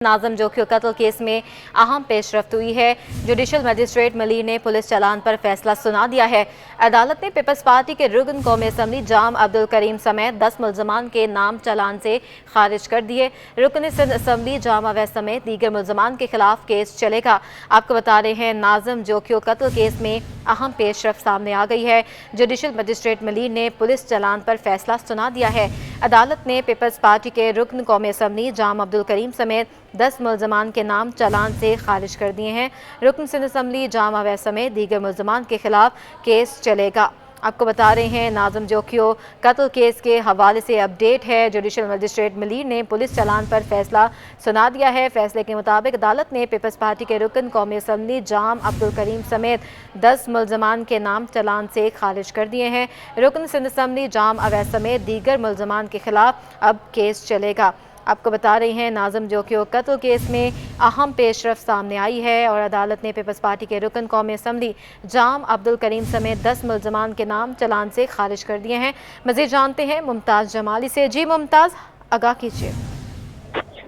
नाज़िम जोखियो कत्ल केस में अहम पेशरफ्त हुई है। जुडिशल मजिस्ट्रेट मलिर ने पुलिस चालान पर फैसला सुना दिया है। अदालत ने पीपल्स पार्टी के रुकन कौमी असम्बली जाम अब्दुल करीम समेत 10 मुल्ज़मान के नाम चालान से खारिज कर दिए। रुकन सिंध असम्बली जाम अवैस समेत दीगर मुल्ज़मान के खिलाफ केस चलेगा। आपको बता रहे हैं नाज़िम जोखियो कत्ल केस में अहम पेशरफ्त सामने आ गई है। जुडिशल मजिस्ट्रेट मलिर ने पुलिस चालान पर फैसला सुना दिया है। अदालत ने पीपल्स पार्टी के रुकन कौमी असम्बली जाम अब्दुल करीम समेत 10 मुल्ज़मान के नाम चालान से खारिज कर दिए हैं। रुकन सिंध असम्बली जाम अवैस समेत दीगर मुल्ज़मान के खिलाफ केस चलेगा। आपको बता रहे हैं नाज़िम जोखियो कत्ल केस के हवाले से अपडेट है। जुडिशल मजिस्ट्रेट मलिर ने पुलिस चालान पर फैसला सुना दिया है। फैसले के मुताबिक अदालत ने पीपल्स पार्टी के रुकन कौमी असम्बली जाम अब्दुल करीम समेत 10 मुल्ज़मान के नाम चालान से खारिज कर दिए हैं। रुकन सिंध असम्बली जाम अवैस समेत दीगर मुल्ज़मान के खिलाफ अब केस चलेगा। आपको बता रही हैं नाज़िम जोखियो कत्ल केस में अहम पेशरफ्त सामने आई है और अदालत ने पीपल्स पार्टी के रुकन कौमी असम्बली जाम अब्दुल करीम समेत 10 मुल्ज़मान के नाम चालान से खारिज कर दिए हैं। मज़ीद जानते हैं मुमताज़ जमाली से। जी मुमताज़, आगाह कीजिए।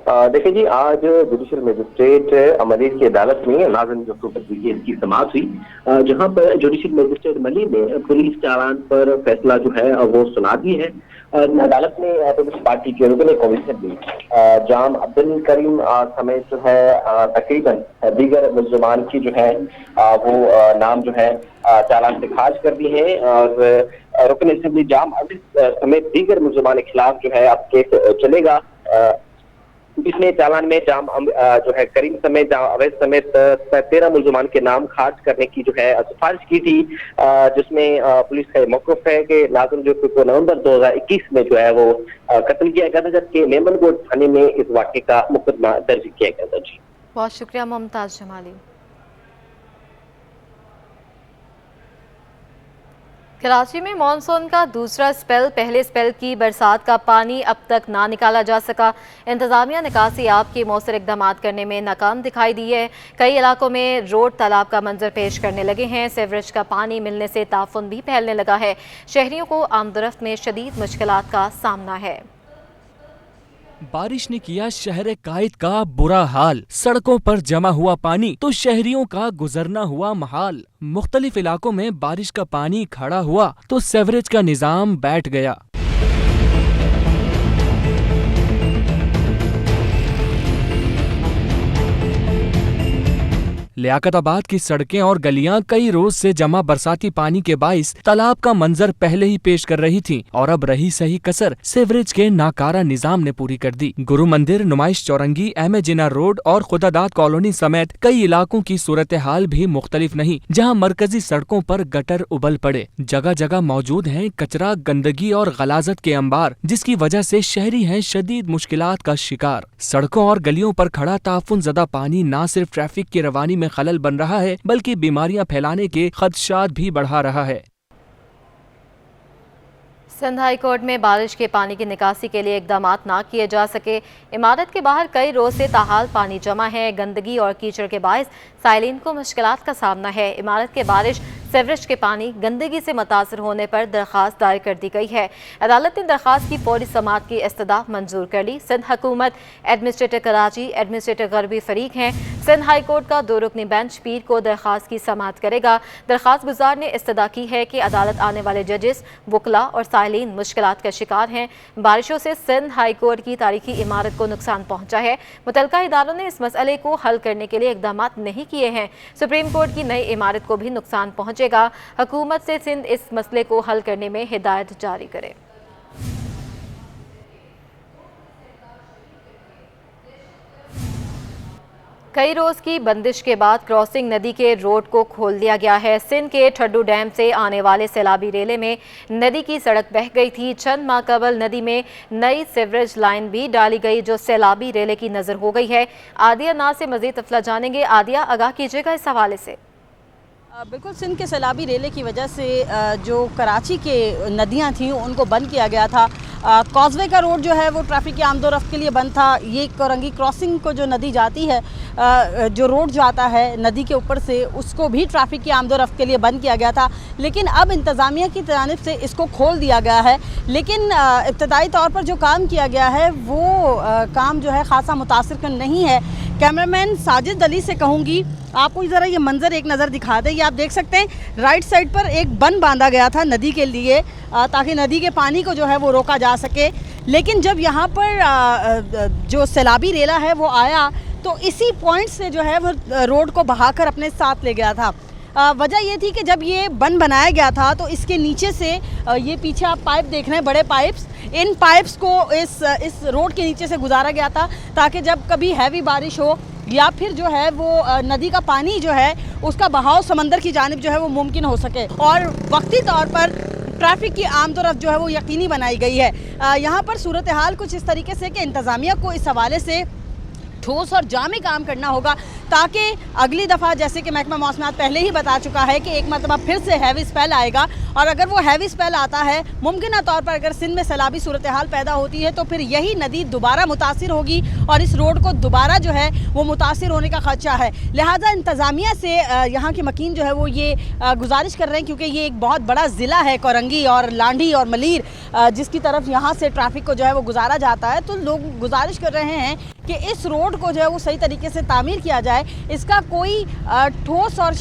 देखिए जी, आज जुडिशल मजिस्ट्रेट मलिर की अदालत में नाज़िम जोखियो कत्ल केस की समाअत हुई, जहां पर जुडिशल मजिस्ट्रेट मलिर ने पुलिस चालान पर फैसला जो है वो सुना दी है। अदालत ने पीपल्स पार्टी के रुकन कौमी असम्बली जाम अब्दुल करीम समेत जो है तकरीबन दीगर मुल्ज़मान की जो है वो नाम जो है चालान से खारिज कर दी है और रुकन असम्बली जाम समेत दीगर मुल्ज़मान के खिलाफ जो है अब केस चलेगा। इसने चालान में जाम जो है करीम समेत अवैस समेत 13 मुल्ज़मान के नाम खारिज करने की जो है सिफारिश की थी, जिसमें पुलिस का मौक़िफ़ है कि नाज़िम जोखियो को नवंबर 2021 में जो है वो कत्ल किया गया था, जबकि मेमनगोट थाने में इस वाक़े का मुकदमा दर्ज किया गया था। जी बहुत शुक्रिया मुमताज़ जमाली। कराची में मानसून का दूसरा स्पेल, पहले स्पेल की बरसात का पानी अब तक ना निकाला जा सका। इंतजामिया निकासी आप के मौसर इकदाम करने में नाकाम दिखाई दी है। कई इलाकों में रोड तालाब का मंजर पेश करने लगे हैं। सीवरेज का पानी मिलने से ताफुन भी फैलने लगा है। शहरियों को आमदरफ्त में शदीद मुश्किलात का सामना है। बारिश ने किया शहर कायद का बुरा हाल। सड़कों पर जमा हुआ पानी तो शहरियों का गुजरना हुआ महाल। मुख्तलिफ इलाकों में बारिश का पानी खड़ा हुआ तो सीवरेज का निजाम बैठ गया। लियाकताबाद की सड़कें और गलियां कई रोज से जमा बरसाती पानी के बाइस तालाब का मंजर पहले ही पेश कर रही थीं और अब रही सही कसर सीवरेज के नाकारा निजाम ने पूरी कर दी। गुरु मंदिर, नुमाइश चौरंगी, एम.ए. जिना रोड और खुदादाद कॉलोनी समेत कई इलाकों की सूरत हाल भी मुख्तलिफ नहीं, जहां मरकजी सड़कों पर गटर उबल पड़े। जगह जगह मौजूद हैं कचरा, गंदगी और गलाजत के अंबार, जिसकी वजह से शहरी हैं शदीद मुश्किलात का शिकार। सड़कों और गलियों पर खड़ा ताफुन ज़दा पानी न सिर्फ ट्रैफिक की रवानी में खलल बन रहा है, बल्कि बीमारियां फैलाने के खदशात भी बढ़ा रहा है। सिंध हाई कोर्ट में बारिश के पानी की निकासी के लिए इकदाम ना किए जा सके। इमारत के बाहर कई रोज से ताहाल पानी जमा है। गंदगी और कीचड़ के बायस साइलिन को मुश्किलात का सामना है। इमारत के बारिश, सीवरेज के पानी, गंदगी से मुतासर होने पर दरख्वास्त दायर कर दी गई है। अदालत ने दरख्वास्त की फौरी समाअत की इस्तदा मंजूर कर ली। सिंध हुकूमत, एडमिनिस्ट्रेटर कराची, एडमिनिस्ट्रेटर गरबी फरीक हैं। सिंध हाई कोर्ट का 2 रुकनी बेंच पीर को दरख्वास्त की समाअत करेगा। दरख्वास्त गुजार ने इस्तदा की है कि अदालत आने वाले जजेस, वकला और साइलिन मुश्किलात का शिकार हैं। बारिशों से सिंध हाई कोर्ट की तारीखी इमारत को नुकसान पहुंचा है। मुतलका इदारों ने इस मसले को हल करने के लिए इकदाम नहीं किए हैं। सुप्रीम कोर्ट की नई इमारत को भी नुकसान पहुंचेगा। हुकूमत से सिंध इस मसले को हल करने में हिदायत जारी करे। कई रोज की बंदिश के बाद क्रॉसिंग नदी के रोड को खोल दिया गया है। सिंध के ठड्डू डैम से आने वाले सैलाबी रेले में नदी की सड़क बह गई थी। चंद माह कबल नदी में नई सीवरेज लाइन भी डाली गई, जो सैलाबी रेले की नजर हो गई है। आदिया ना से मजीद तफला जानेंगे। आदिया, आगाह कीजिएगा इस हवाले से। बिल्कुल सिंध के सैलाबी रेले की वजह से जो कराची के नदियां थीं उनको बंद किया गया था। कॉजवे का रोड जो है वो ट्रैफिक की आमदोरफ्त के लिए बंद था। ये कोरंगी क्रॉसिंग को जो नदी जाती है, जो रोड जाता है नदी के ऊपर से, उसको भी ट्रैफिक की आमदोरफ्त के लिए बंद किया गया था। लेकिन अब इंतज़ामिया की जानिब से इसको खोल दिया गया है। लेकिन इब्तदाई तौर पर जो काम किया गया है वो काम जो है ख़ासा मुतासिरकुन नहीं है। कैमरामैन साजिद अली से कहूँगी आपको ज़रा ये मंज़र एक नज़र दिखा दें। ये आप देख सकते हैं राइट साइड पर एक बंद बांधा गया था नदी के लिए, ताकि नदी के पानी को जो है वो रोका जा सके। लेकिन जब यहाँ पर जो सैलाबी रेला है वो आया तो इसी पॉइंट से जो है वो रोड को बहाकर अपने साथ ले गया था। वजह ये थी कि जब ये बंद बनाया गया था तो इसके नीचे से ये पीछे आप पाइप देख रहे हैं, बड़े पाइप्स, इन पाइप्स को इस रोड के नीचे से गुजारा गया था ताकि जब कभी हैवी बारिश हो या फिर जो है वो नदी का पानी जो है उसका बहाव समंदर की जानिब जो है वो मुमकिन हो सके और वक्ती तौर पर ट्रैफिक की आमदोरफ्त जो है वो यकीनी बनाई गई है। यहाँ पर सूरत हाल कुछ इस तरीके से कि इंतज़ामिया को इस हवाले से ठोस और जामी काम करना होगा ताकि अगली दफ़ा, जैसे कि महकमा मौसमियात पहले ही बता चुका है कि एक मरतबा फिर से हैवी स्पेल आएगा, और अगर वो हैवी स्पेल आता है, मुमकिन तौर पर अगर सिंध में सैलाबी सूरत हाल पैदा होती है तो फिर यही नदी दोबारा मुतासिर होगी और इस रोड को दोबारा जो है वो मुतासिर होने का खदशा है। लिहाजा इंतज़ामिया से यहाँ के मकीन जो है वो ये गुजारिश कर रहे हैं, क्योंकि ये एक बहुत बड़ा ज़िला है कोरंगी और लांडी और मलीर, जिसकी तरफ यहाँ से ट्रैफिक को जो है वो गुजारा जाता है, तो लोग गुजारिश कर रहे हैं कि इस रोड को जो है वो सही तरीके से तामीर किया जाए, इसका कोई ठोस और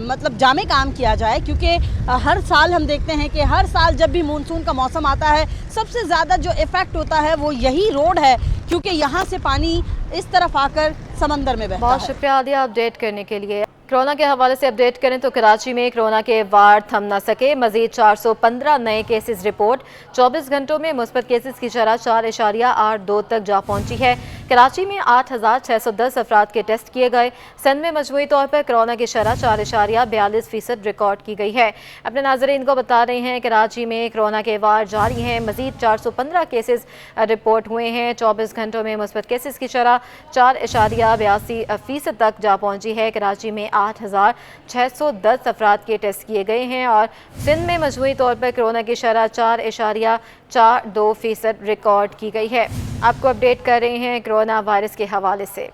मतलब जामे काम किया जाए। क्योंकि हर साल हम देखते हैं कि हर साल जब भी मानसून का मौसम आता है सबसे ज़्यादा जो इफ़ेक्ट होता है वो यही रोड है, क्योंकि यहाँ से पानी इस तरफ आकर समंदर में बहता है। बहुत शुक्रिया आदिया अपडेट करने के लिए। कोरोना के हवाले से अपडेट करें तो कराची में कोरोना के वार थम न सके, मजीद 415 नए केसेस रिपोर्ट। 24 घंटों में मुस्बत केसेस की शरह 4.82 तक जा पहुंची है। कराची में 8,610 अफराद के टेस्ट किए गए। सिंध में मजमूई तौर पर कोरोना की शरह 4.42% रिकॉर्ड की गई है। अपने नाज़रीन को बता रहे हैं कराची में कोरोना के वार जारी हैं। मजीद 415 केसेस रिपोर्ट हुए हैं। 24 घंटों में मुस्बत केसेस की शरह 4.82% तक जा पहुंची है। कराची में 8,610 अफराद के टेस्ट किए गए हैं और सिंध में मजमूई तौर पर कोरोना की शरह 4.42% रिकॉर्ड की गई है। आपको अपडेट कर रहे हैं कोरोना वायरस के हवाले से।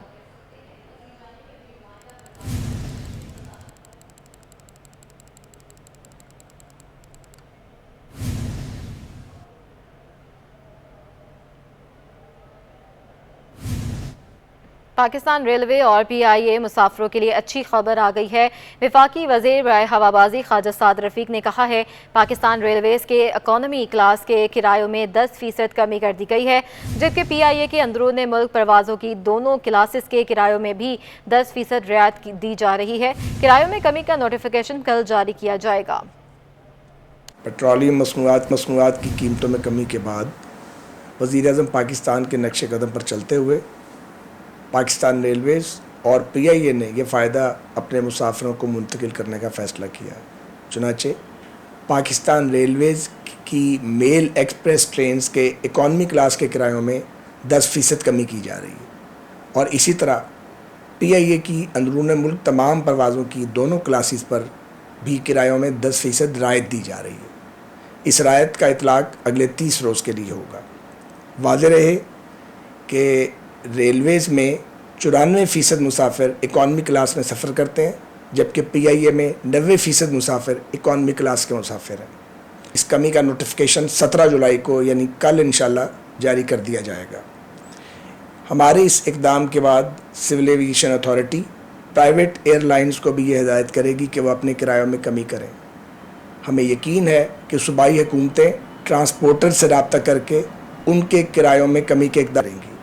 पाकिस्तान रेलवे और PIA मुसाफिरों के लिए अच्छी खबर आ गई है। वफाकी वज़ीर बराए हवाबाजी ख्वाजा साद रफ़ीक ने कहा है पाकिस्तान रेलवेज़ के इकॉनमी क्लास के किरायों में 10% कमी कर दी गई है, जबकि PIA के अंदरून मुल्क परवाज़ों की दोनों क्लासेस के किरायों में भी 10% रियायत दी जा रही है। किरायों में कमी का नोटिफिकेशन कल जारी किया जाएगा। पेट्रोलियम मसनूआत की कीमतों में कमी के बाद वज़ीर-ए-आज़म पाकिस्तान के नक्शे कदम पर चलते हुए पाकिस्तान रेलवेज़ और PIA ने यह फ़ायदा अपने मुसाफिरों को मुंतकिल करने का फ़ैसला किया। चुनांचे पाकिस्तान रेलवेज़ की मेल एक्सप्रेस ट्रेन्स के इकॉनमी क्लास के किरायों में 10% कमी की जा रही है और इसी तरह PIA की अंदरून मुल्क तमाम परवाज़ों की दोनों क्लासेस पर भी किरायों में 10% रायत दी जा रही है। इस रायत का इतलाक़ अगले 30 रोज़ के लिए होगा। वाज़ेह रहे कि रेलवेज़ में 94% मुसाफिर इकॉनमी क्लास में सफ़र करते हैं, जबकि PIA में 90% मुसाफिर इकॉनमी क्लास के मुसाफिर हैं। इस कमी का नोटिफिकेशन 17 जुलाई को यानी कल इंशाल्लाह जारी कर दिया जाएगा। हमारे इस इक़दाम के बाद civil aviation authority private airlines को भी ये हिदायत करेगी कि वह अपने किरायों में कमी करें। हमें यकीन है कि सूबाई हुकूमतें ट्रांसपोर्टर से रब्ता करके उनके किरायों में कमी के इक़दाम करेंगी।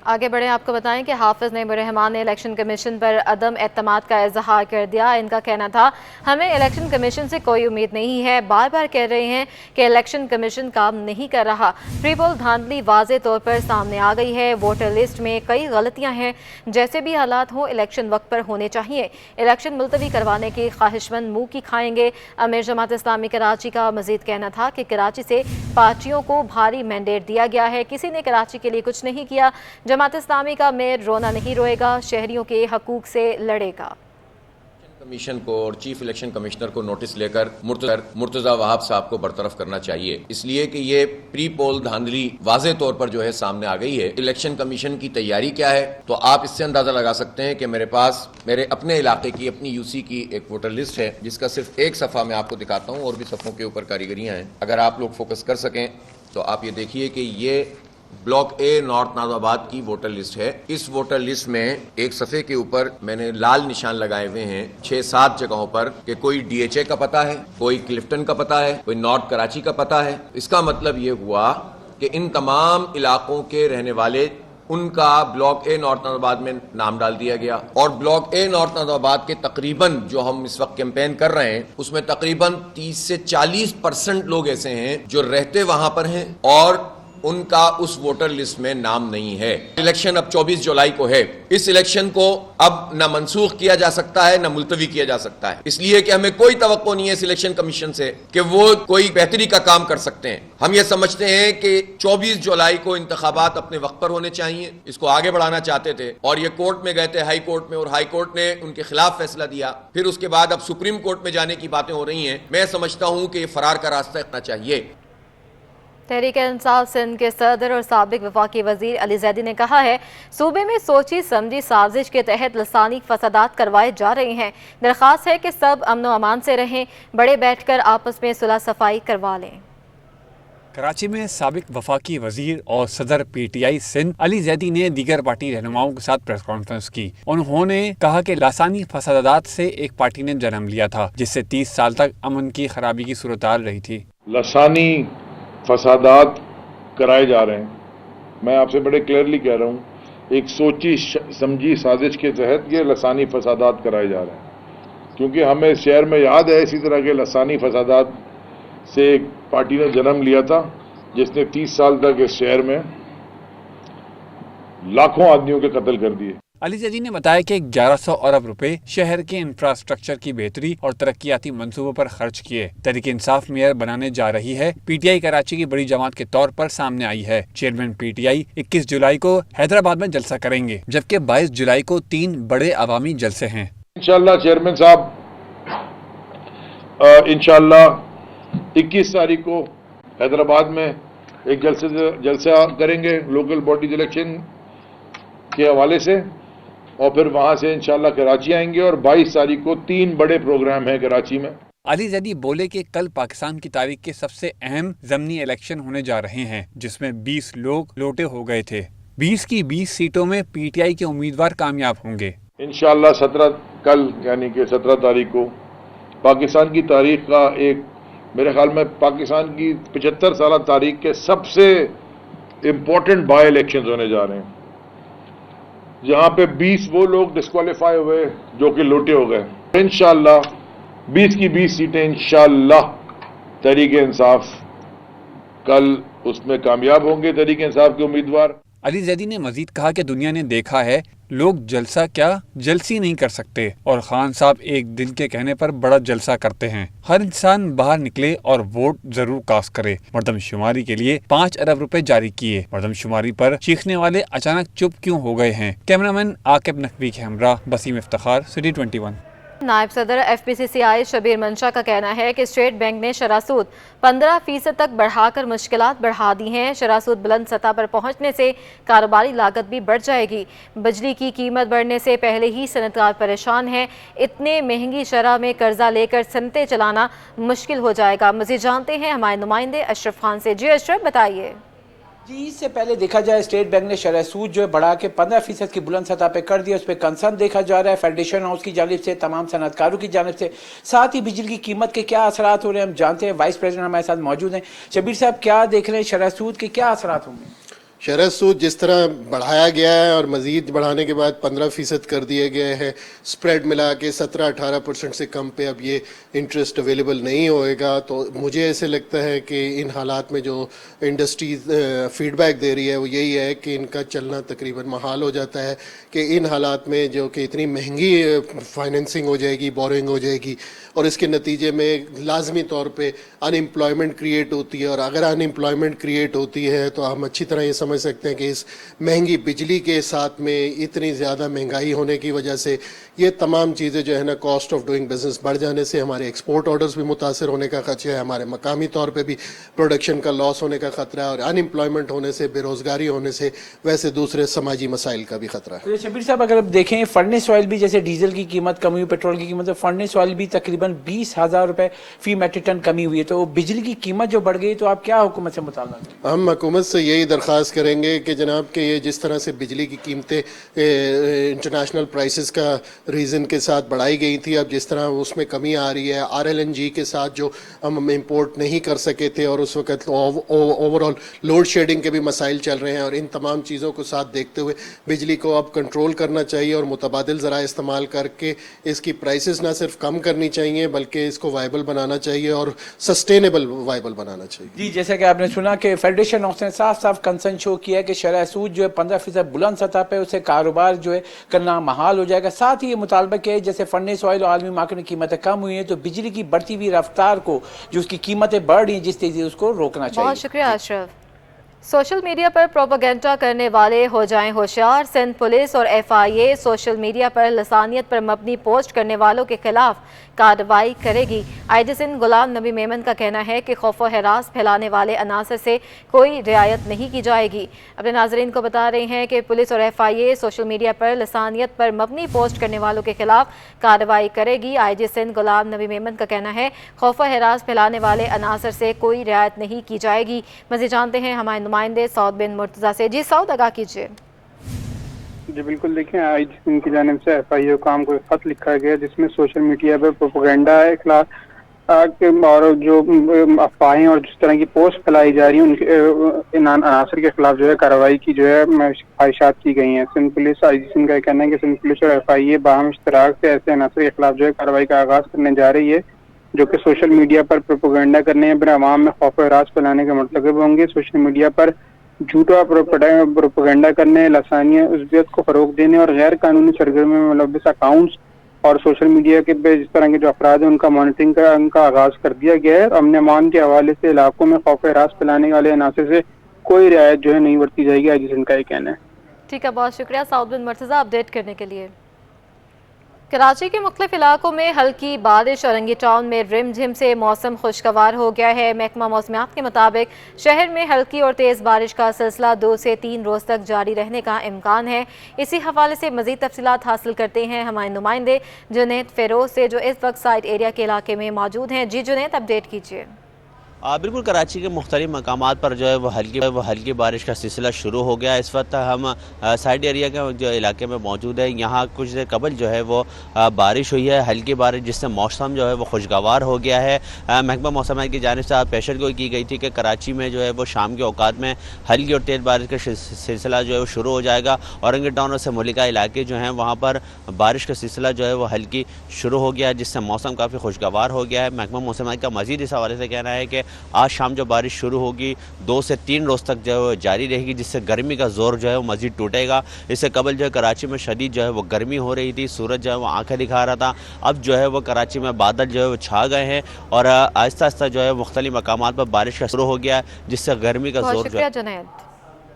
आगे बढ़े, आपको बताएं कि हाफिज नईमुर्रहमान ने इलेक्शन कमीशन पर अदम एतमाद का इजहार कर दिया। इनका कहना था हमें इलेक्शन कमीशन से कोई उम्मीद नहीं है, बार बार कह रहे हैं कि इलेक्शन कमीशन काम नहीं कर रहा। प्री पोल धांधली वाज़े तौर पर सामने आ गई है। वोटर लिस्ट में कई गलतियां हैं। जैसे भी हालात हों इलेक्शन वक्त पर होने चाहिए। इलेक्शन मुलतवी करवाने की ख्वाहिशमंद मुँह की खाएंगे। अमीर जमात इस्लामी कराची का मजीद कहना था कि कराची से पार्टियों को भारी मैंडेट दिया गया है, किसी ने कराची के लिए कुछ नहीं किया। जमात इस्लामी का मेयर रोना नहीं रोएगा, शहरियों के हकूक से लड़ेगा। कमीशन को और चीफ इलेक्शन कमिश्नर को नोटिस लेकर मुर्तजा वहाब साहब को बरतरफ करना चाहिए, इसलिए कि ये प्री पोल धांधली वाज़े तौर पर जो है सामने आ गई है। इलेक्शन कमीशन की तैयारी क्या है, तो आप इससे अंदाजा लगा सकते हैं कि मेरे पास मेरे अपने इलाके की अपनी यूसी की एक वोटर लिस्ट है, जिसका सिर्फ एक सफ़ा मैं आपको दिखाता हूँ, और भी सफ़ों के ऊपर कारीगरियाँ हैं। अगर आप लोग फोकस कर सकें तो आप ये देखिए कि ये ब्लॉक ए नॉर्थ नाज़ाबाद की वोटर लिस्ट है। इस वोटर लिस्ट में एक सफ़े के ऊपर मैंने लाल निशान लगाए हुए हैं 6-7 जगहों पर कि कोई डीएचए का पता है, कोई क्लिफ्टन का पता है, कोई नॉर्थ कराची का पता है। इसका मतलब ये हुआ कि इन तमाम इलाकों के रहने वाले उनका ब्लॉक ए नॉर्थ नाज़ाबाद में नाम डाल दिया गया, और ब्लॉक ए नॉर्थ नाज़ाबाद के तकरीबन जो हम इस वक्त कैंपेन कर रहे हैं उसमें तकरीबन 30 से 40% लोग ऐसे हैं जो रहते वहां पर हैं और उनका उस वोटर लिस्ट में नाम नहीं है। इलेक्शन अब 24 जुलाई को है। इस इलेक्शन को अब न मंसूख किया जा सकता है न मुलतवी किया जा सकता है, इसलिए कि हमें कोई तवक्को नहीं है इस इलेक्शन कमीशन से कि वो कोई बेहतरी का काम कर सकते हैं। हम ये समझते हैं कि 24 जुलाई को इंतखाबात अपने वक्त पर होने चाहिए। इसको आगे बढ़ाना चाहते थे और ये कोर्ट में गए थे, हाई कोर्ट में, और हाई कोर्ट ने उनके खिलाफ फैसला दिया। फिर उसके बाद अब सुप्रीम कोर्ट में जाने की बातें हो रही हैं। मैं समझता हूं कि ये फरार का रास्ता इतना चाहिए। तहरीक इंसाफ सिंध के सदर और साबिक वफाकी वजीर अली जैदी ने कहा है सूबे में सोची समझी साजिश के तहत लसानी फसादात करवाए जा रहे हैं। दरख्वास्त है कि सब अमन व अमान से रहें, बड़े बैठकर आपस में सुलह सफाई करवा लें। कराची में साबिक वफाकी वजीर और सदर PTI सिंध अली जैदी ने दीगर पार्टी रहनुमाओं के साथ प्रेस कॉन्फ्रेंस की। उन्होंने कहा कि लासानी फसादात से एक पार्टी ने जन्म लिया था जिससे 30 साल तक अमन की खराबी की सूरत रही थी। लासानी फसादात कराए जा रहे हैं। मैं आपसे बड़े क्लियरली कह रहा हूँ, एक सोची समझी साजिश के तहत ये लसानी फसादात कराए जा रहे हैं, क्योंकि हमें शहर में याद है इसी तरह के लसानी फसादात से एक पार्टी ने जन्म लिया था जिसने 30 साल तक इस शहर में लाखों आदमियों के कत्ल कर दिए। अली जैदी ने बताया कि 1100 अरब रुपए शहर के इंफ्रास्ट्रक्चर की बेहतरी और तरक्याती मंसूबों पर खर्च किए। तहरीक इंसाफ मेयर बनाने जा रही है। PTI कराची की बड़ी जमात के तौर पर सामने आई है। चेयरमैन PTI 21 जुलाई को हैदराबाद में जलसा करेंगे, जबकि 22 जुलाई को 3 बड़े अवामी जलसे हैं। इंशाल्लाह चेयरमैन साहब इंशाल्लाह 21 तारीख को हैदराबाद में एक जलसा करेंगे लोकल बॉडीज इलेक्शन के हवाले से, और फिर वहां से इंशाल्लाह कराची आएंगे, और 22 तारीख को 3 बड़े प्रोग्राम हैं कराची में। अली जैदी बोले कि कल पाकिस्तान की तारीख के सबसे अहम ज़मनी इलेक्शन होने जा रहे हैं, जिसमें 20 लोग लोटे हो गए थे। 20 की 20 सीटों में PTI के उम्मीदवार कामयाब होंगे। इंशाल्लाह 17 कल यानी कि 17 तारीख को पाकिस्तान की तारीख का एक, मेरे ख्याल में पाकिस्तान की 75 साल तारीख के सबसे इम्पोर्टेंट बाई इलेक्शन होने जा रहे हैं, जहां पे 20 वो लोग डिस्क्वालीफाई हुए जो कि लोटे हो गए। इंशाल्लाह 20 की 20 सीटें इंशाल्लाह तहरीक इंसाफ कल उसमें कामयाब होंगे, तहरीक इंसाफ के उम्मीदवार। अली जैदी ने मजीद कहा कि दुनिया ने देखा है लोग जलसा क्या जलसी नहीं कर सकते, और खान साहब एक दिन के कहने पर बड़ा जलसा करते हैं। हर इंसान बाहर निकले और वोट जरूर कास्ट करे। मर्दमशुमारी के लिए 5 अरब रुपए जारी किए। मर्दमशुमारी पर चीखने वाले अचानक चुप क्यों हो गए हैं? कैमरामैन आकिब नकवी के हमरा बसीम इफ्तिखार, सिटी 21। नायब सदर FPCCI शबीर मंशा का कहना है कि स्टेट बैंक ने शरह सूद 15% तक बढ़ाकर मुश्किलात बढ़ा दी हैं। शरह सूद बुलंद सतह पर पहुंचने से कारोबारी लागत भी बढ़ जाएगी। बिजली की कीमत बढ़ने से पहले ही सनतकार परेशान हैं। इतने महंगी शरह में कर्जा लेकर सनतें चलाना मुश्किल हो जाएगा। मज़ीद जानते हैं हमारे नुमाइंदे अशरफ खान से। जी अशरफ, बताइए। जी, इससे पहले देखा जाए स्टेट बैंक ने शरह सूद जो है बढ़ा के 15% की बुलंद सतह पे कर दिया। उस पर कंसर्न देखा जा रहा है फेडरेशन हाउस की जानिब से, तमाम सनतकारों की जानिब से। साथ ही बिजली की कीमत के क्या असरात हो रहे हैं हम जानते हैं। वाइस प्रेसिडेंट हमारे साथ मौजूद हैं। शबीर साहब, क्या देख रहे हैं, शरह सूद के क्या असरात होंगे? शरह सूद जिस तरह बढ़ाया गया है और मज़ीद बढ़ाने के बाद 15% कर दिए गए हैं, स्प्रेड मिला के 17-18% से कम पे अब ये इंटरेस्ट अवेलेबल नहीं होएगा, तो मुझे ऐसे लगता है कि इन हालात में जो इंडस्ट्री फीडबैक दे रही है वो यही है कि इनका चलना तकरीबन महाल हो जाता है, कि इन हालात में जो कि इतनी महंगी फाइनेंसिंग हो जाएगी, बोरिंग हो जाएगी, और इसके नतीजे में लाजमी तौर पे अनएम्प्लॉयमेंट क्रिएट होती है, और अगर अनएम्प्लॉयमेंट क्रिएट होती है तो हम अच्छी तरह ये समझ सकते हैं कि इस महंगी बिजली के साथ में इतनी ज़्यादा महंगाई होने की वजह से ये तमाम चीज़ें जो है ना, कॉस्ट ऑफ डूइंग बिजनेस बढ़ जाने से हमारे एक्सपोर्ट ऑर्डर्स भी मुतासर होने का खदशा है, हमारे मकामी तौर पे भी प्रोडक्शन का लॉस होने का ख़तरा है, और अनएम्प्लॉयमेंट होने से, बेरोज़गारी होने से, वैसे दूसरे समाजी मसाइल का भी ख़तरा है। तो शबीर साहब, अगर आप देखें फर्नेस ऑयल भी, जैसे डीजल की कीमत कमी हुई, पेट्रोल की कीमत, फर्नेस ऑयल भी तकरीबन 20,000 रुपये फी मेट्रिक टन कमी हुई है, तो बिजली की कीमत जो बढ़ गई, तो आप क्या हुकूमत से मुतालबा करें? हम हुकूमत से यही दरख्वास्त करेंगे कि जनाब के ये जिस तरह से बिजली की कीमतें इंटरनेशनल प्राइसेस का रीज़न के साथ बढ़ाई गई थी, अब जिस तरह उसमें कमी आ रही है, RLNG के साथ जो हम इंपोर्ट नहीं कर सके थे और उस वक्त ओवरऑल लोड शेडिंग के भी मसाइल चल रहे हैं, और इन तमाम चीज़ों को साथ देखते हुए बिजली को अब कंट्रोल करना चाहिए और मुतबादिल ज़रा इस्तेमाल करके इसकी प्राइसेस ना सिर्फ कम करनी चाहिए बल्कि इसको वाइबल बनाना चाहिए और सस्टेनेबल वाइबल बनाना चाहिए। जी, जैसे कि आपने सुना कि फेडरेशन हाउस ने साफ साफ कंसर्न शो किया है कि शरह सूद जो है 15% बुलंद सतह पे, उससे कारोबार जो है करना महाल हो जाएगा। साथ ही ये मुतालबा किया है जैसे फर्नेस ऑयल और आलमी मार्केट में कीमतें कम हुई हैं, तो बिजली की बढ़ती हुई रफ्तार को, जो उसकी कीमतें बढ़ रही हैं जिस तेजी, उसको रोकना चाहिए। बहुत शुक्रिया अशरफ। सोशल मीडिया पर प्रोपेगेंडा करने वाले हो जाएं होशियार। सिंध पुलिस और FIA सोशल मीडिया पर लसानियत पर मबनी पोस्ट करने वालों के खिलाफ कार्रवाई करेगी। IG सिंध गुलाम नबी मेमन का कहना है कि खौफ व हरास फैलाने वाले अनासर से कोई रियायत नहीं की जाएगी। अपने नाजरीन को बता रहे हैं कि पुलिस और FIA सोशल मीडिया पर लसानियत पर मबनी पोस्ट करने वालों के खिलाफ कार्रवाई करेगी। IG सिंध गुलाम नबी मेमन का कहना है खौफ व हरास फैलाने वाले अनासर से कोई रियायत नहीं की जाएगी। मज़ीद जानते हैं हमारे नुमाइंदे सऊद बिन मुर्तज़ा से। जी सऊद, आगाह कीजिए। जी बिल्कुल, देखिए IG सिंध की जानिब से FIA काम को एक खत लिखा गया जिसमें सोशल मीडिया पर प्रोपेगेंडा है खिलाफ और जो अफवाहें और जिस तरह की पोस्ट फैलाई जा रही है उनके इन अनासर के खिलाफ जो है कार्रवाई की जो है ख्वाहिशात की गई हैं। सिंध पुलिस IG सिंध का कहना है कि सिंध पुलिस और FIA बाहम इश्तराक से ऐसे अनासर के खिलाफ जो है कार्रवाई का आगाज करने जा रही है जो कि सोशल मीडिया पर प्रोपेगेंडा करने या आवाम में खौफ हरास फैलाने के मरतकब होंगे। सोशल मीडिया पर झूठा प्रोपेगेंडा करने, लसानिया उज़वियत को फरोग देने और गैर कानूनी सरगर्मी में मुलव्वस अकाउंट्स और सोशल मीडिया के जिस तरह के जो अफराद हैं उनका मॉनिटरिंग का उनका आगाज कर दिया गया है। अमन अमान के हवाले से इलाकों में खौफ हरास फैलाने वाले अनासर से कोई रियायत जो है नहीं बरती जाएगी, IG सिंध का ये कहना है। ठीक है, बहुत शुक्रिया सऊद बिन मुर्तज़ा अपडेट करने के लिए। कराची के मुख्तलिफ इलाकों में हल्की बारिश और रंगी टाउन में रिमझिम से मौसम खुशगवार हो गया है। महकमा मौसमियात के मुताबिक शहर में हल्की और तेज़ बारिश का सिलसिला 2 से 3 रोज़ तक जारी रहने का इम्कान है। इसी हवाले से मज़ीद तफसीलात हासिल करते हैं हमारे नुमाइंदे जुनैद फ़िरोज़ से, जो इस वक्त साइड एरिया के इलाके में मौजूद हैं। जी जुनैद, अपडेट कीजिए। बिल्कुल, कराची के मुख्तलिफ मकामात पर जो है वो हल्की बारिश का सिलसिला शुरू हो गया। इस वक्त हम साइड एरिया के जो इलाके में मौजूद है, यहाँ कुछ देर कबल जो है वो बारिश हुई है, हल्की बारिश, जिससे मौसम जो है वो खुशगवार हो गया है। महकमा मौसम की जानिब से पेशन गोई की गई थी कि कराची में जो है वो शाम के औकात में हल्की और तेज़ बारिश का सिलसिला जो है वो शुरू हो जाएगा। औरंगी टाउन और समोलिका इलाके जो हैं वहाँ पर बारिश का सिलसिला जो है वो हल्की शुरू हो गया है, जिससे मौसम काफ़ी खुशगवार हो गया है। महकमा मौसम का मज़ीद इस हवाले से कहना है कि आज शाम जो बारिश शुरू होगी 2 से 3 रोज़ तक जो है जारी रहेगी, जिससे गर्मी का जोर जो है वो मज़ीद टूटेगा। इससे कबल जो है कराची में शदीद जो है वो गर्मी हो रही थी, सूरज जो है वो आंखें दिखा रहा था। अब जो है वो कराची में बादल जो है वो छा गए हैं और आहिस्ता आहिस्ता जो है मुख्तलिफ मकामात पर बारिश का शुरू हो गया है, जिससे गर्मी का जोर जो है।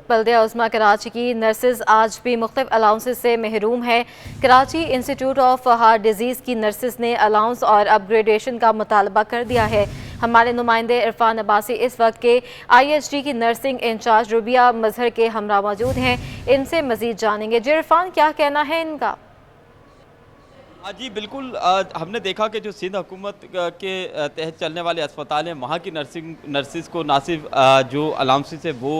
बल्दिया उस्मा कराची की नर्सेज आज भी मुख्तलिफ अलाउंसेस से महरूम है। Karachi institute of heart disease की नर्सेज ने अलाउंस और अपग्रेडेशन का मुतालबा कर दिया है। हमारे नुमाइंदे इरफान अब्बासी इस वक्त के IHD की नर्सिंग इंचार्ज रुबिया मजहर के हमरा मौजूद हैं, इनसे मज़ीद जानेंगे। जी इरफान, क्या कहना है इनका? जी बिल्कुल, हमने देखा कि जो सिंध हुकूमत के तहत चलने वाले अस्पताल हैं वहाँ की नर्सिस को ना सिर्फ जो अलाउंसेस है वो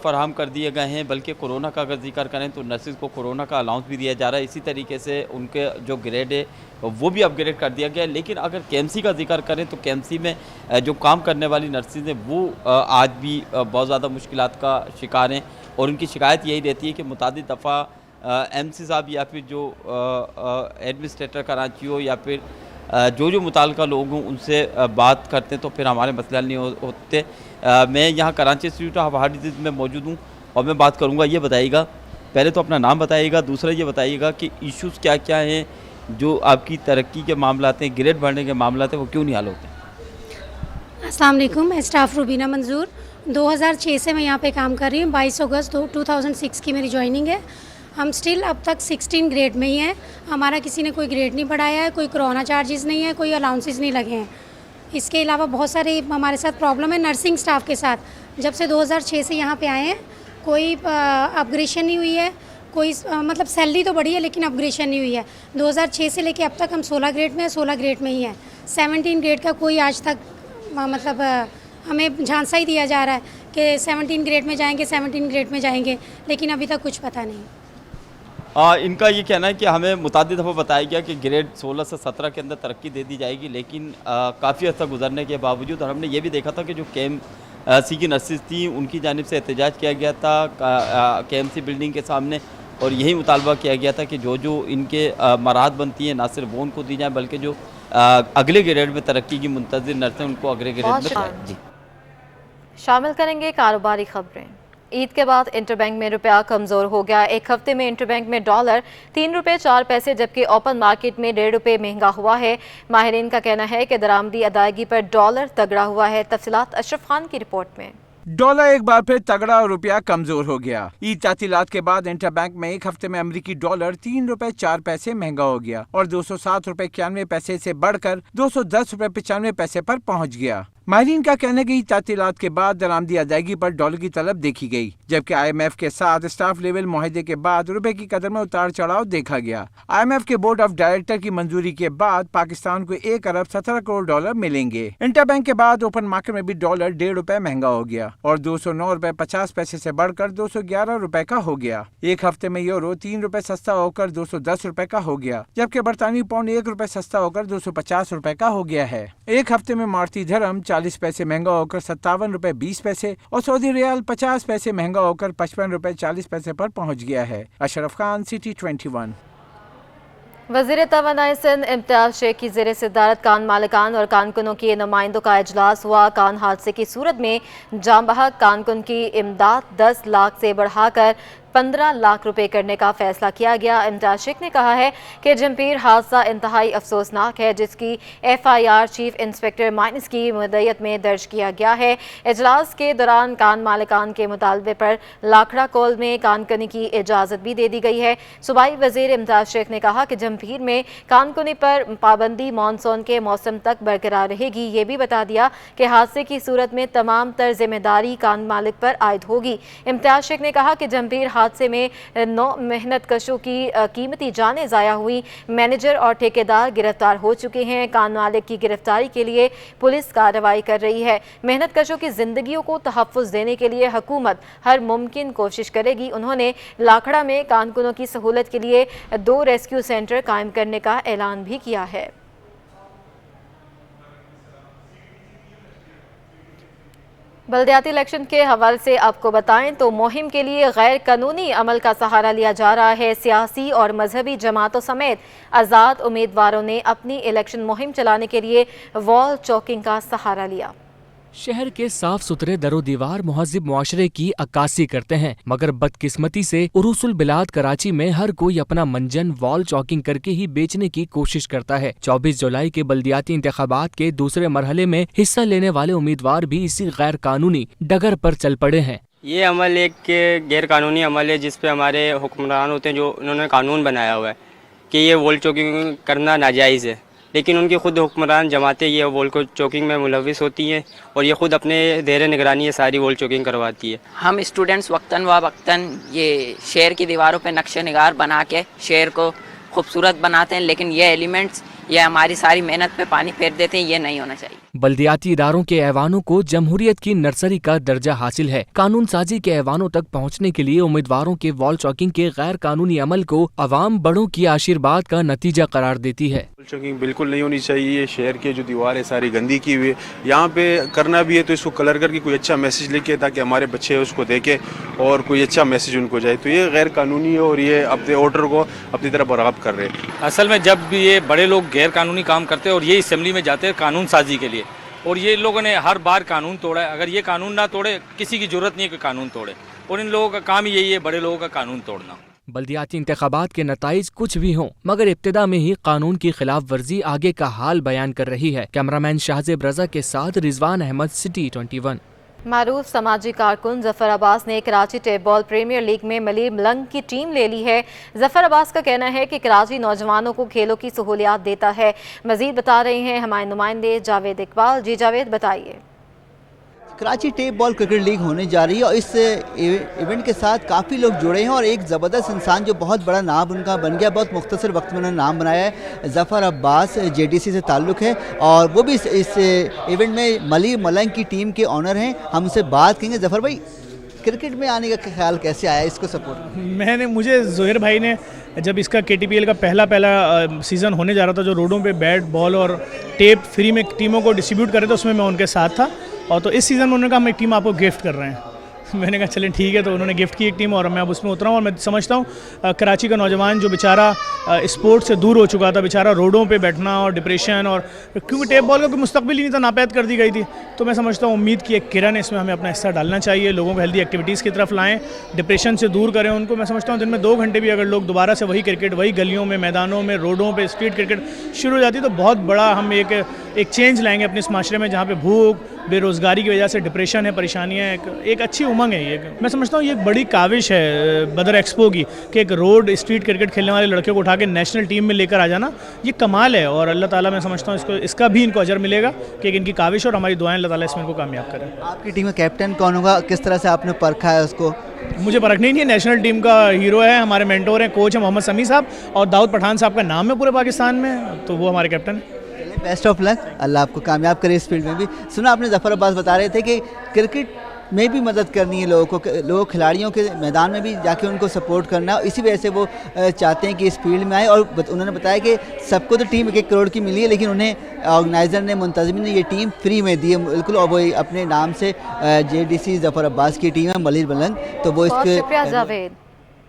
फराहम कर दिए गए हैं, बल्कि कोरोना का अगर जिक्र करें तो नर्सिस को कोरोना का अलाउंस भी दिया जा रहा है। इसी तरीके से उनके जो ग्रेड है वो भी अपग्रेड कर दिया गया है। लेकिन अगर KMC का जिक्र करें तो KMC में जो काम करने वाली नर्सिस हैं वो आज भी बहुत ज़्यादा मुश्किलात का शिकार हैं और उनकी शिकायत यही रहती है कि मुतादिद दफ़ा MC साहब या फिर जो एडमिनिस्ट्रेटर कराची हो या फिर जो मुताल्लिका लोग हों उनसे बात करते हैं तो फिर हमारे मसले हल नहीं होते। मैं यहाँ Karachi institute of heart disease में मौजूद हूँ और मैं बात करूँगा। ये बताइएगा, पहले तो अपना नाम बताइएगा, दूसरा ये बताइएगा कि इश्यूज़ क्या क्या हैं जो आपकी तरक्की के मामला हैं, ग्रेड बढ़ने के मामला हैं, वो क्यों नहीं हल होते? अस्सलाम वालेकुम, मैं स्टाफ रूबीना मंजूर 2006 से मैं यहाँ पे काम कर रही हूँ। 22 अगस्त 2006 की मेरी ज्वाइनिंग है। हम स्टिल अब तक 16 ग्रेड में ही हैं। हमारा किसी ने कोई ग्रेड नहीं बढ़ाया है, कोई कोरोना चार्जेस नहीं है, कोई अलाउंसेस नहीं लगे हैं। इसके अलावा बहुत सारे हमारे साथ प्रॉब्लम है नर्सिंग स्टाफ के साथ। जब से 2006 से यहाँ पे आए हैं कोई अपग्रेडेशन नहीं हुई है, कोई मतलब सैलरी तो बढ़ी है लेकिन अपग्रेडेशन नहीं हुई है। 2006 से लेके अब तक हम 16 ग्रेड में हैं, 16 ग्रेड में ही हैं। 17 ग्रेड का कोई आज तक मतलब हमें झांसा ही दिया जा रहा है कि 17 ग्रेड में जाएंगे, 17 ग्रेड में जाएंगे, लेकिन अभी तक कुछ पता नहीं। इनका ये कहना है कि हमें मुतादिद दफ़ा बताया गया कि ग्रेड 16 से 17 के अंदर तरक्की दे दी जाएगी, लेकिन काफ़ी हद तक गुजरने के बावजूद, और हमने ये भी देखा था कि जो KMC की नर्सिस थी उनकी जानिब से एहतजाज किया गया था KMC बिल्डिंग के सामने, और यही मुतालबा किया गया था कि जो इनके मराहत बनती हैं ना सिर्फ वो उनको दी जाए, बल्कि जो अगले ग्रेड में तरक्की की मुंतज़िर नर्सें उनको अगले ग्रेड में जी। शामिल करेंगे कारोबारी खबरें। ईद के बाद इंटरबैंक में रुपया कमज़ोर हो गया। एक हफ्ते में इंटरबैंक में डॉलर 3 रुपये 4 पैसे, जबकि ओपन मार्केट में 1.5 रुपये महंगा हुआ है। माहिरीन का कहना है कि दरामदी अदायगी पर डॉलर तगड़ा हुआ है। तफसीलात अशरफ खान की रिपोर्ट में। डॉलर एक बार फिर तगड़ा और रुपया कमजोर हो गया। ईद तातीलात के बाद इंटरबैंक में एक हफ्ते में अमेरिकी डॉलर 3 रुपए 4 पैसे महंगा हो गया और 207 रुपए 91 पैसे से बढ़कर 210 रुपए 95 पैसे पर पहुंच गया। माहिरीन का कहना है कि तातीलात के बाद दरामदी अदायगी पर डॉलर की तलब देखी गई, जबकि IMF के साथ स्टाफ लेवल मुआहदे के बाद रुपए की कदर में उतार चढ़ाव देखा गया। IMF के बोर्ड ऑफ डायरेक्टर की मंजूरी के बाद पाकिस्तान को 1 अरब 17 करोड़ डॉलर मिलेंगे। इंटरबैंक के बाद ओपन मार्केट में भी डॉलर 1.5 रुपए महंगा हो गया और 209 रुपए 50 पैसे से बढ़कर 211 रुपए का हो गया। एक हफ्ते में यूरो 3 रुपए सस्ता होकर 210 रुपए का हो गया, जबकि बरतानी पाउंड 1 रुपए सस्ता होकर 250 रुपए का हो गया है। एक हफ्ते में मारती धर्म 40 पैसे महंगा होकर 57 रुपए 20 पैसे और सऊदी रियाल 50 पैसे महंगा होकर 55 रुपए 40 पैसे पर पहुंच गया है। अशरफ खान, सिटी 21। वज़ीर तवानाई सिंध इम्तियाज शेख की ज़ेर सदारत कान मालिकान और कानकुनों के नुमाइंदों का इजलास हुआ। कान हादसे की सूरत में जाम बहक कानकुन की इमदाद 10 लाख से बढ़ाकर 15 लाख रुपए करने का फैसला किया गया। इम्तियाज शेख ने कहा है कि जमपीर हादसा इंतहाई अफसोसनाक है, जिसकी FIR चीफ इंस्पेक्टर माइनस की मुद्दत में दर्ज किया गया है। इजलास के दौरान कान मालिकान के मुतालबे पर लाखड़ा कॉल में कानकुनी की इजाज़त भी दे दी गई है। सूबाई वज़ीर इम्तियाज शेख ने कहा कि जमपीर में कानकुनी पर पाबंदी मानसून के मौसम तक बरकरार रहेगी। ये भी बता दिया कि हादसे की सूरत में तमाम तर जिम्मेदारी कान मालिक पर आयद होगी। इम्तियाज शेख ने कहा कि जमपीर हादसे में 9 मेहनत कशों की कीमती जानें ज़ाया हुई। मैनेजर और ठेकेदार गिरफ्तार हो चुके हैं। कान मालिक की गिरफ्तारी के लिए पुलिस कार्रवाई कर रही है। मेहनत कशों की जिंदगियों को तहफ़्फ़ुज़ देने के लिए हुकूमत हर मुमकिन कोशिश करेगी। उन्होंने लाखड़ा में कानकुनों की सहूलत के लिए 2 रेस्क्यू सेंटर कायम करने का ऐलान भी किया है। बल्दियाती इलेक्शन के हवाले से आपको बताएं तो मुहिम के लिए गैर कानूनी अमल का सहारा लिया जा रहा है। सियासी और मजहबी जमातों समेत आज़ाद उम्मीदवारों ने अपनी इलेक्शन मुहिम चलाने के लिए वॉल चौकिंग का सहारा लिया। शहर के साफ सुथरे दरो दीवार मुहज़्ज़िब मुआशरे की अक्कासी करते हैं, मगर बदकिस्मती से उरूसुल बिलाद कराची में हर कोई अपना मंजन वॉल चॉकिंग करके ही बेचने की कोशिश करता है। 24 जुलाई के बल्दियाती इंतखाबात के दूसरे मरहले में हिस्सा लेने वाले उम्मीदवार भी इसी गैर कानूनी डगर पर चल पड़े हैं। ये अमल एक गैर कानूनी अमल है जिस पे हमारे हुक्मरान होते हैं, जो उन्होंने कानून बनाया हुआ है कि ये वॉल चॉकिंग करना नाजायज़ है, लेकिन उनकी खुद हुक्मरान जमातें ये वॉल चॉकिंग में मुलविस होती हैं और ये खुद अपने ज़ेर निगरानी ये सारी वॉल चॉकिंग करवाती है। हम स्टूडेंट्स वक्तन व वक्तन ये शहर की दीवारों पे नक्शे निगार बना के शहर को खूबसूरत बनाते हैं, लेकिन ये एलिमेंट्स ये हमारी सारी मेहनत पे पानी फेर देते हैं। ये नहीं होना चाहिए। बल्दियाती इदारों के ऐवानों को जमहूरियत की नर्सरी का दर्जा हासिल है। कानून साजी के ऐवानों तक पहुँचने के लिए उम्मीदवारों के वॉल चॉकिंग के गैर कानूनी अमल को अवाम बड़ों की आशीर्वाद का नतीजा करार देती है। वॉल चॉकिंग बिल्कुल नहीं होनी चाहिए। शहर के जो दीवार है सारी गंदी की हुई है, यहाँ पे करना भी है तो इसको कलर करके कोई अच्छा मैसेज लिखे ताकि हमारे बच्चे उसको देखें और कोई अच्छा मैसेज उनको जाए। तो ये गैर कानूनी है और ये अपने ऑर्डर को अपनी तरफ बराब कर रहे हैं। असल में जब भी ये बड़े लोग गैर कानूनी काम करते हैं और ये असेंबली में जाते हैं कानून साजी के लिए, और ये लोगों ने हर बार कानून तोड़ा है। अगर ये कानून ना तोड़े, किसी की जरूरत नहीं है कि कानून तोड़े, और इन लोगों का काम ही यही है, बड़े लोगों का कानून तोड़ना। बल्दियाती इंतखाबात के नताइज कुछ भी हों, मगर इब्तिदा में ही कानून की खिलाफ वर्जी आगे का हाल बयान कर रही है। कैमरामैन शाहजेब रजा के साथ रिजवान अहमद, सिटी 21। मारूफ समाजी कारकुन जफर अब्बास ने Karachi tape ball premier league में मलिर मलंग की टीम ले ली है। जफर अब्बास का कहना है कि कराची नौजवानों को खेलों की सहूलियात देता है। मजीद बता रहे हैं हमारे नुमाइंदे जावेद इकबाल। जी जावेद, बताइए। Karachi tape ball cricket league होने जा रही है और इस इवेंट के साथ काफ़ी लोग जुड़े हैं और एक ज़बरदस्त इंसान जो बहुत बड़ा नाम उनका बन गया, बहुत मुख्तसर वक्त में उन्होंने नाम बनाया है। ज़फ़र अब्बास JDC से ताल्लुक़ है और वो भी इस इवेंट में मलिर मलंग की टीम के ऑनर हैं। हम उनसे बात करेंगे। ज़फ़र भाई, क्रिकेट में आने का ख्याल कैसे आया, इसको सपोर्ट? मुझे ज़ोहैर भाई ने जब इसका KTPL का पहला सीज़न होने जा रहा था, जो रोडों पे बैट बॉल और टेप फ्री में टीमों को डिस्ट्रीब्यूट कर रहे थे, उसमें मैं उनके साथ था। और तो इस सीज़न में उन्होंने कहा हम एक टीम आपको गिफ्ट कर रहे हैं। मैंने कहा चलें ठीक है, तो उन्होंने गिफ्ट की एक टीम और मैं अब उसमें उतरा हूँ। और मैं समझता हूँ कराची का नौजवान जो बेचारा स्पोर्ट्स से दूर हो चुका था, बेचारा रोडों पे बैठना और डिप्रेशन, और क्योंकि टेप बॉल का कोई मुस्तकबिल ही नहीं था, नापैद कर दी गई थी, तो मैं समझता हूँ उम्मीद की एक किरण है, इसमें हमें अपना हिस्सा डालना चाहिए। लोगों को हेल्दी एक्टिविटीज़ की तरफ लाएँ, डिप्रेशन से दूर करें उनको। मैं समझता हूँ दिन में 2 घंटे भी अगर लोग दोबारा से वही क्रिकेट, वही गलियों में, मैदानों में, रोडों पर स्ट्रीट क्रिकेट शुरू हो जाती, तो बहुत बड़ा हम एक चेंज लाएंगे अपने इस माशरे में, जहाँ पे भूख, बेरोज़गारी की वजह से डिप्रेशन है, परेशानियाँ हैं। एक अच्छी उमंग है ये। मैं समझता हूँ ये एक बड़ी काविश है बदर एक्सपो की कि एक रोड स्ट्रीट क्रिकेट खेलने वाले लड़के को उठा के नेशनल टीम में लेकर आ जाना, ये कमाल है। और अल्लाह ताला, मैं समझता हूँ इसका भी इनको अजर मिलेगा कि इनकी काविश और हमारी दुआएं, अल्लाह ताला इसमें इनको कामयाब करें। आपकी टीम का कैप्टन कौन होगा, किस तरह से आपने परखा है उसको? मुझे परखना ही नहीं है, नेशनल टीम का हीरो है, हमारे मेंटोर हैं, कोच हैं मोहम्मद समी साहब, और दाऊद पठान साहब का नाम है पूरे पाकिस्तान में, तो वो हमारे कैप्टन हैं। बेस्ट ऑफ लक, अल्लाह आपको कामयाब करे इस फील्ड में भी। सुना आपने ज़फ़र अब्बास बता रहे थे कि क्रिकेट में भी मदद करनी है लोगों खिलाड़ियों के मैदान में भी जाके उनको सपोर्ट करना है, इसी वजह से वो चाहते हैं कि इस फील्ड में आए। और उन्होंने बताया कि सबको तो टीम 1 करोड़ की मिली है, लेकिन उन्हें ऑर्गेनाइज़र ने, मुंतज़िमीन ने ये टीम फ्री में दी है बिल्कुल, और वो अपने नाम से JDC ज़फ़र अब्बास की टीम है मलिर मलंग, तो वो इसके